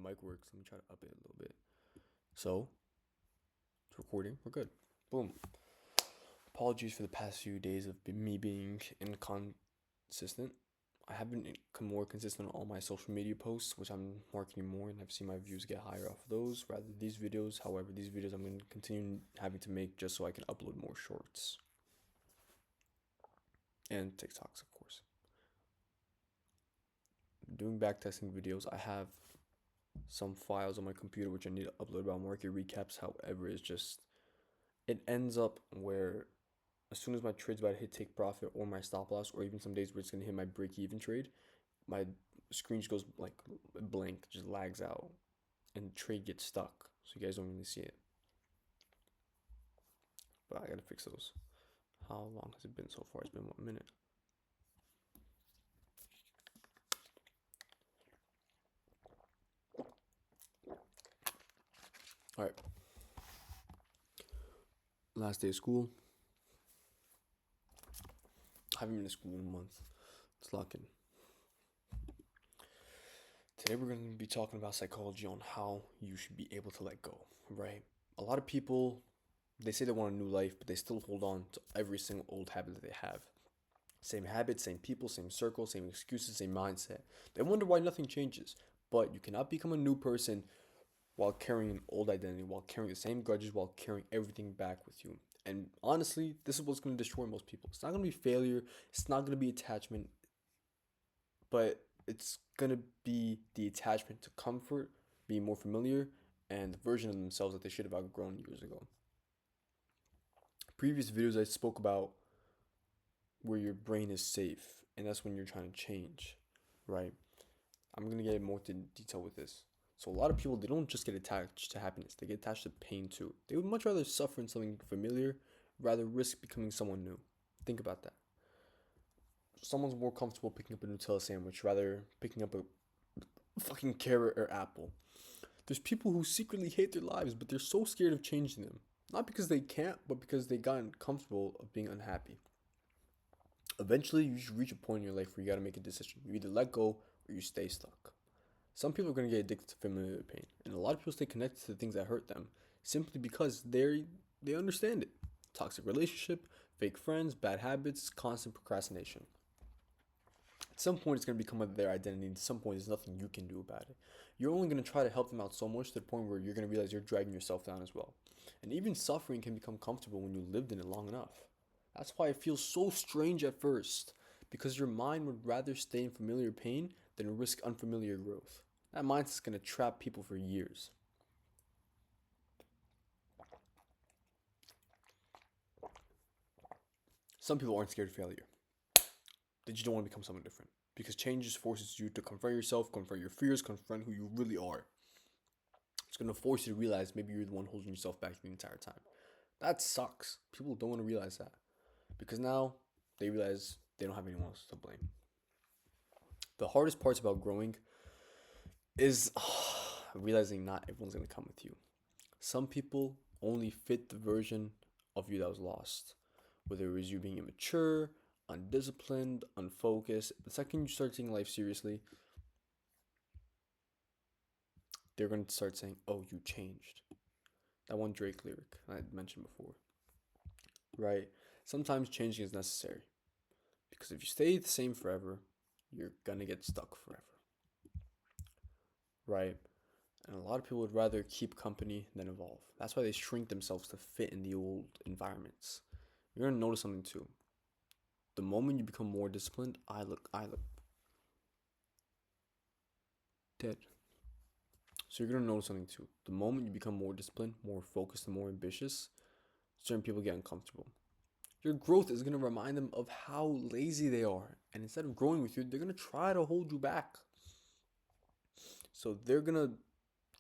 mic works. Let me try to up it a little bit. So, it's recording. We're good. Boom. Apologies for the past few days of me being inconsistent. I have been more consistent on all my social media posts, which I'm marketing more, and I've seen my views get higher off of those rather than these videos. However, these videos I'm going to continue having to make just so I can upload more shorts. And TikToks, of course. Doing backtesting videos, I have some files on my computer which I need to upload about market recaps. However, it ends up where as soon as my trade's about to hit take profit or my stop loss, or even some days where it's going to hit my break even trade, my screen just goes like blank, just lags out, and the trade gets stuck. So you guys don't really see it. But I gotta fix those. How long has it been so far? It's been 1 minute. All right. Last day of school. I haven't been to school in a month. Let's lock in. Today we're going to be talking about psychology on how you should be able to let go, right? A lot of people, they say they want a new life, but they still hold on to every single old habit that they have. Same habits, same people, same circle, same excuses, same mindset. They wonder why nothing changes. But you cannot become a new person while carrying an old identity, while carrying the same grudges, while carrying everything back with you. And honestly, this is what's going to destroy most people. It's not going to be failure. It's not going to be attachment. But it's going to be the attachment to comfort, being more familiar, and the version of themselves that they should have outgrown years ago. Previous videos I spoke about where your brain is safe, and that's when you're trying to change, right? I'm going to get more into detail with this. So a lot of people, they don't just get attached to happiness, they get attached to pain too. They would much rather suffer in something familiar, rather risk becoming someone new. Think about that. Someone's more comfortable picking up a Nutella sandwich rather picking up a fucking carrot or apple. There's people who secretly hate their lives, but they're so scared of changing them. Not because they can't, but because they gotten comfortable of being unhappy. Eventually, you should reach a point in your life where you gotta make a decision. You either let go or you stay stuck. Some people are going to get addicted to familiar pain, and a lot of people stay connected to the things that hurt them simply because they understand it. Toxic relationship, fake friends, bad habits, constant procrastination. At some point, it's going to become their identity. At some point, there's nothing you can do about it. You're only going to try to help them out so much to the point where you're going to realize you're dragging yourself down as well. And even suffering can become comfortable when you lived in it long enough. That's why it feels so strange at first, because your mind would rather stay in familiar pain than risk unfamiliar growth. That mindset's going to trap people for years. Some people aren't scared of failure. They just don't want to become someone different. Because change just forces you to confront yourself, confront your fears, confront who you really are. It's going to force you to realize maybe you're the one holding yourself back the entire time. That sucks. People don't want to realize that. Because now they realize they don't have anyone else to blame. The hardest parts about growing is realizing not everyone's going to come with you. Some people only fit the version of you that was lost. Whether it was you being immature, undisciplined, unfocused. The second you start taking life seriously, they're going to start saying, oh, you changed. That one Drake lyric I had mentioned before. Right? Sometimes changing is necessary. Because if you stay the same forever, you're going to get stuck forever. Right? And a lot of people would rather keep company than evolve. That's why they shrink themselves to fit in the old environments. You're going to notice something too. The moment you become more disciplined, I look dead. So you're going to notice something too. The moment you become more disciplined, more focused, and more ambitious, certain people get uncomfortable. Your growth is going to remind them of how lazy they are. And instead of growing with you, they're going to try to hold you back. So they're going to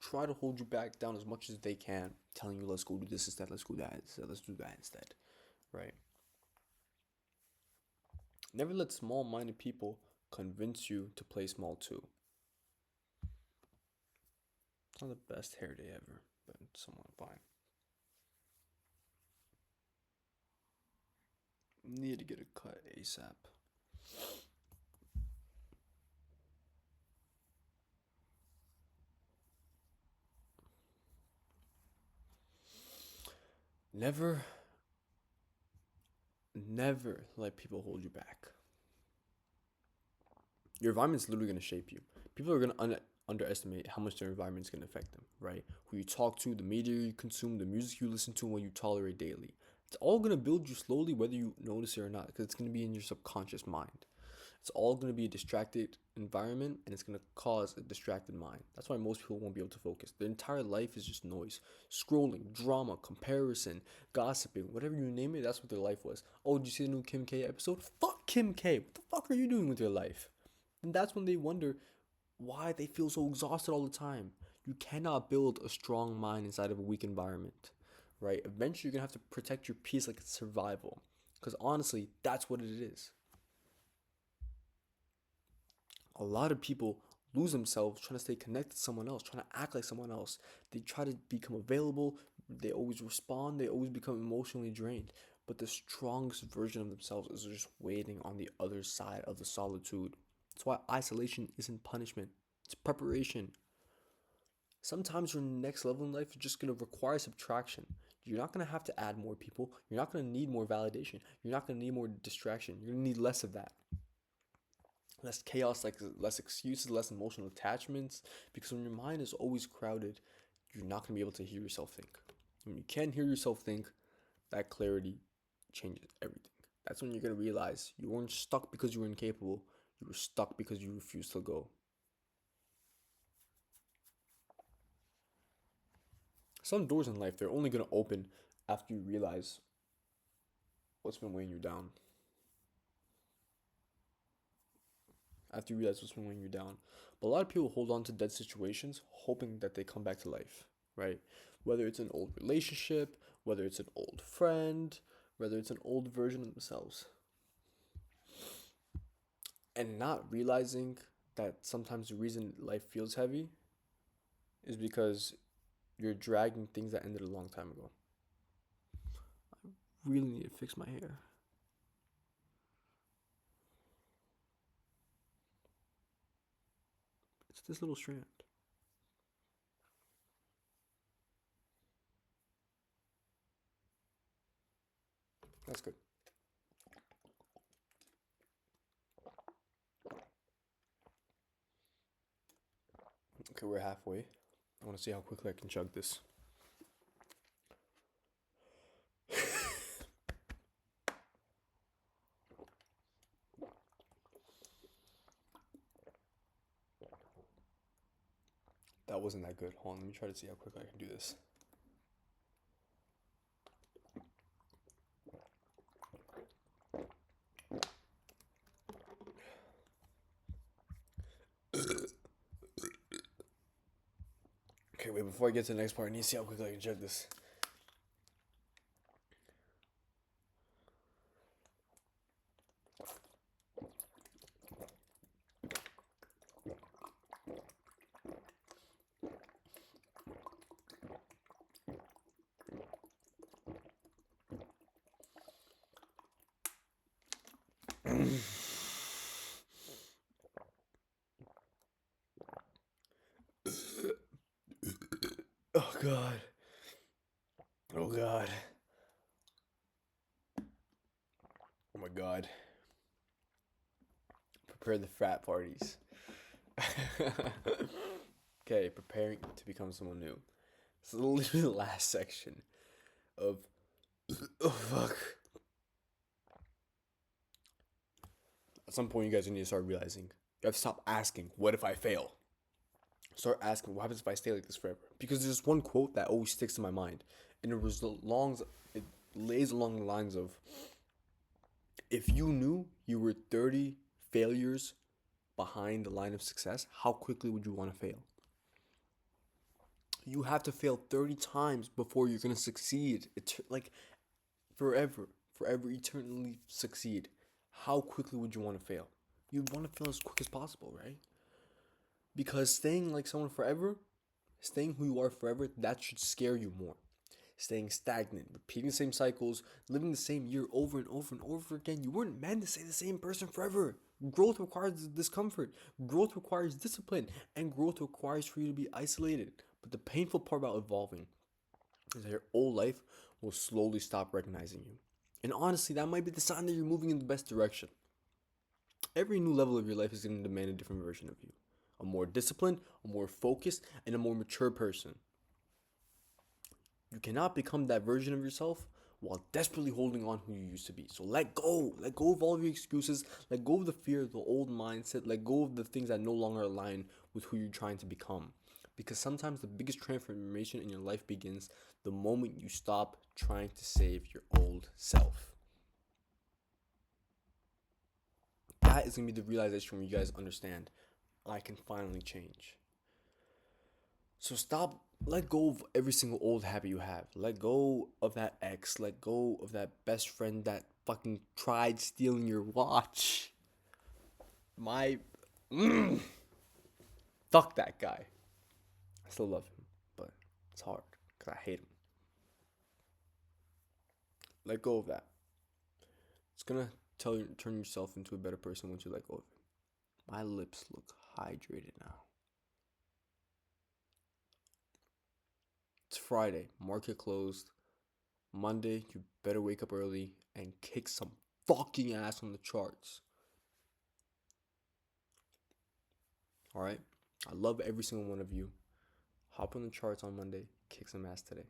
try to hold you back down as much as they can, telling you, let's go do this instead, let's go do that instead, let's do that instead, right? Never let small-minded people convince you to play small too. It's not the best hair day ever, but it's somewhat fine. Need to get a cut ASAP. Never, never let people hold you back. Your environment's literally going to shape you. People are going to underestimate how much their environment is going to affect them, right? Who you talk to, the media you consume, the music you listen to, and what you tolerate daily. It's all going to build you slowly, whether you notice it or not, because it's going to be in your subconscious mind. It's all going to be a distracted environment, and it's going to cause a distracted mind. That's why most people won't be able to focus. Their entire life is just noise, scrolling, drama, comparison, gossiping, whatever you name it. That's what their life was. Oh, did you see the new Kim K episode? Fuck Kim K. What the fuck are you doing with your life? And that's when they wonder why they feel so exhausted all the time. You cannot build a strong mind inside of a weak environment, right? Eventually, you're gonna have to protect your peace like it's survival. Because honestly, that's what it is. A lot of people lose themselves trying to stay connected to someone else, trying to act like someone else. They try to become available, they always respond, they always become emotionally drained. But the strongest version of themselves is just waiting on the other side of the solitude. That's why isolation isn't punishment, it's preparation. Sometimes your next level in life is just going to require subtraction. You're not going to have to add more people. You're not going to need more validation. You're not going to need more distraction. You're going to need less of that. Less chaos, like less excuses, less emotional attachments. Because when your mind is always crowded, you're not going to be able to hear yourself think. When you can't hear yourself think, that clarity changes everything. That's when you're going to realize you weren't stuck because you were incapable. You were stuck because you refused to go. Some doors in life, they're only going to open after you realize what's been weighing you down. After you realize what's been weighing you down. But a lot of people hold on to dead situations hoping that they come back to life, right? Whether it's an old relationship, whether it's an old friend, whether it's an old version of themselves. And not realizing that sometimes the reason life feels heavy is because you're dragging things that ended a long time ago. I really need to fix my hair. It's this little strand. That's good. Okay, we're halfway. I want to see how quickly I can chug this. That wasn't that good. Hold on, let me try to see how quickly I can do this. Okay, wait, before I get to the next part, I need to see how quickly I can chug this. Oh god. Oh god. Oh my god. Prepare the frat parties. Okay, preparing to become someone new. This is literally the last section of. Oh fuck. At some point, you guys need to start realizing you have to stop asking, "What if I fail?" Start asking, "What happens if I stay like this forever?" Because there's one quote that always sticks in my mind, and it lays along the lines of, "If you knew you were 30 failures behind the line of success, how quickly would you want to fail?" You have to fail 30 times before you're gonna succeed. It's like forever, forever, eternally succeed. How quickly would you want to fail? You'd want to fail as quick as possible, right? Because staying like someone forever, staying who you are forever, that should scare you more. Staying stagnant, repeating the same cycles, living the same year over and over and over again. You weren't meant to stay the same person forever. Growth requires discomfort. Growth requires discipline. And growth requires for you to be isolated. But the painful part about evolving is that your old life will slowly stop recognizing you. And honestly, that might be the sign that you're moving in the best direction. Every new level of your life is going to demand a different version of you. A more disciplined, a more focused, and a more mature person. You cannot become that version of yourself while desperately holding on who you used to be. So let go. Let go of all of your excuses. Let go of the fear, the old mindset. Let go of the things that no longer align with who you're trying to become. Because sometimes the biggest transformation in your life begins the moment you stop trying to save your old self. That is going to be the realization where you guys understand I can finally change. So stop, let go of every single old habit you have. Let go of that ex. Let go of that best friend that fucking tried stealing your watch. My, fuck that guy. I still love him, but it's hard because I hate him. Let go of that. It's gonna turn yourself into a better person once you let go of it. My lips look hydrated now. It's Friday. Market closed. Monday, you better wake up early and kick some fucking ass on the charts. Alright? I love every single one of you. Hop on the charts on Monday. Kick some ass today.